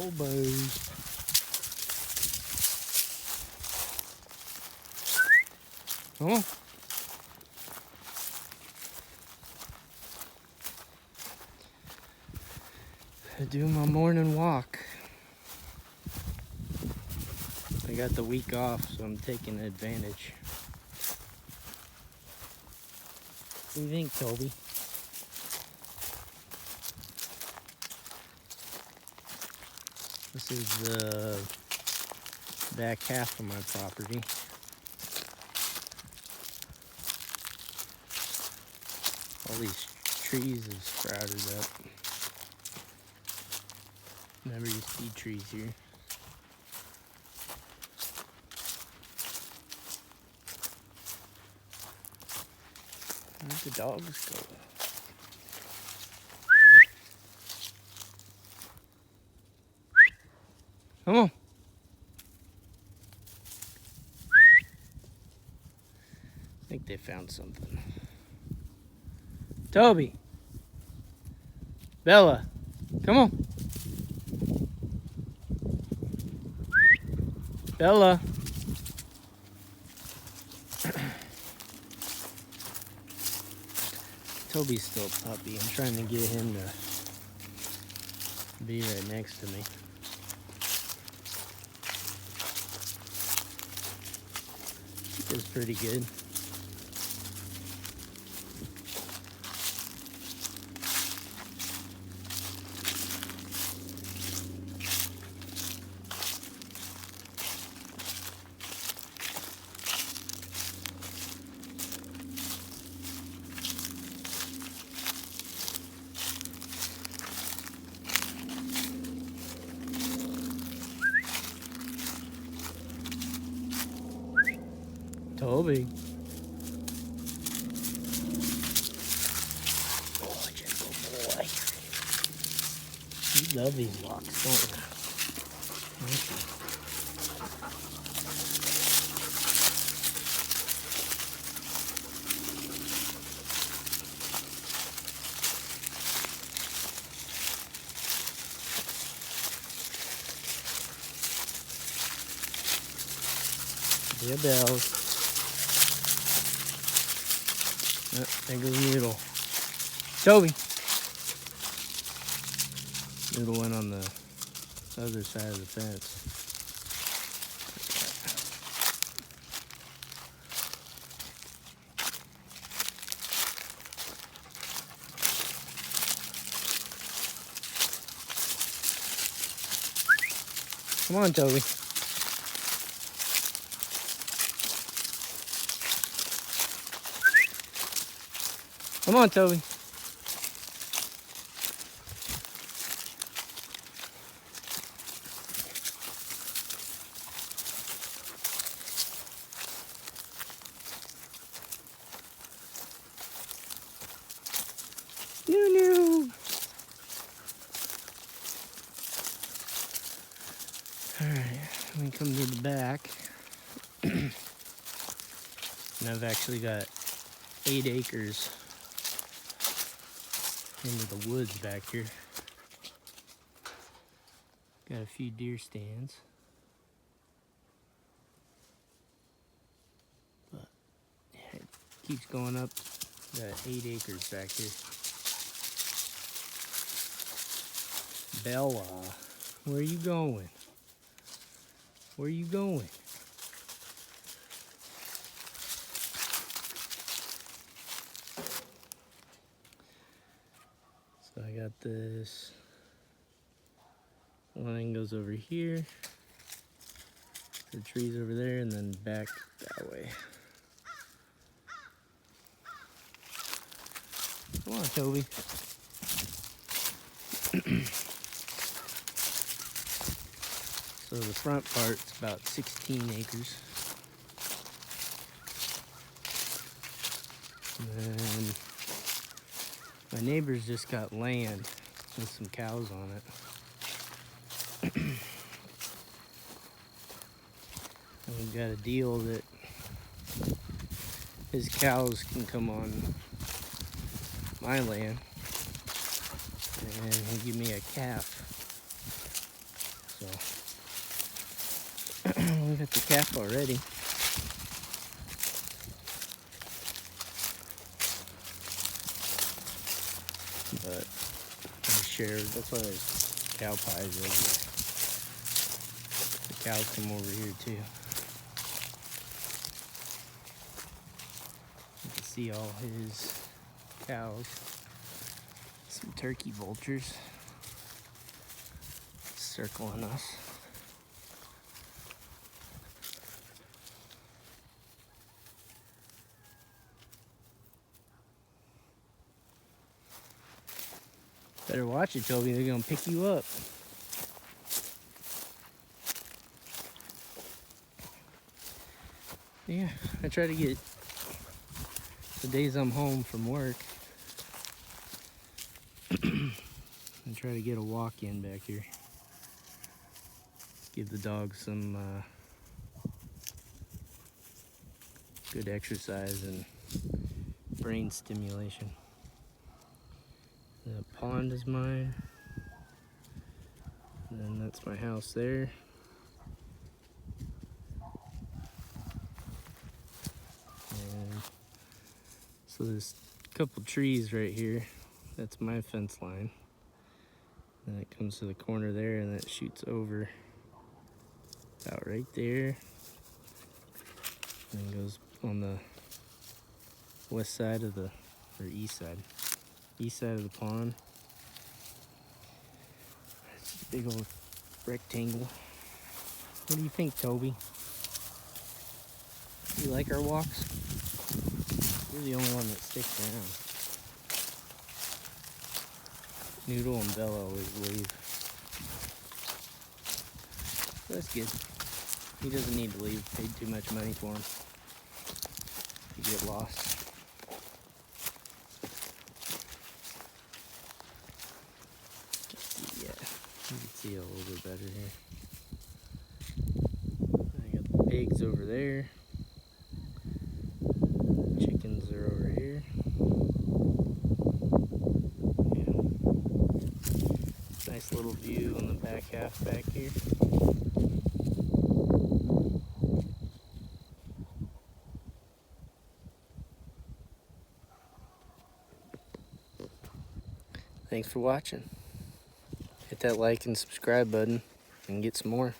elbows. Come on. I do my morning walk. I got the week off, so I'm taking advantage. What do you think, Toby? This is the back half of my property. All these trees have sprouted up. Never used to see trees here. Where'd the dogs go? Come on. I think they found something. Toby. Bella. Come on. Bella. Toby's still a puppy. I'm trying to get him to be right next to me. He does pretty good. Toby. Oh, gentle boy. You love these walks, don't you? Okay. Yeah, bells. Oh, there goes Noodle. Toby! Noodle went on the other side of the fence. Come on, Toby. Come on, Toby. Noo-noo. Alright, let me come to the back. And I've actually got 8 acres into the woods back here. Got a few deer stands. But yeah, it keeps going up. Got 8 acres back here. Bella, where are you going? Where are you going? So I got this line goes over here, the trees over there, and then back that way. Come on, Toby. So the front part's about 16 acres. And then my neighbors just got land with some cows on it. And we've got a deal that his cows can come on my land and he'll give me a calf Oh, we got the calf already. But I shared, that's why there's cow pies over there. The cows come over here too. You can see all his cows. Some turkey vultures circling us. Better watch it, Toby. They're gonna pick you up. Yeah, I try to get the days I'm home from work. I try to get a walk in back here. Give the dog some good exercise and brain stimulation. The pond is mine. And then that's my house there. And so there's a couple trees right here. That's my fence line. Then it comes to the corner there and that shoots over about right there. And goes on the west side of the, or east side of the pond. It's just a big old rectangle. What do you think, Toby? You like our walks? You're the only one that sticks around. Noodle and Bella always leave. That's good. He doesn't need to leave. Paid too much money for him. You get lost. Yeah, you can see a little bit better here. I got the pigs over there. Chickens are over here. Yeah. Nice little view on the back half back here. Thanks for watching. Hit that like and subscribe button and get some more.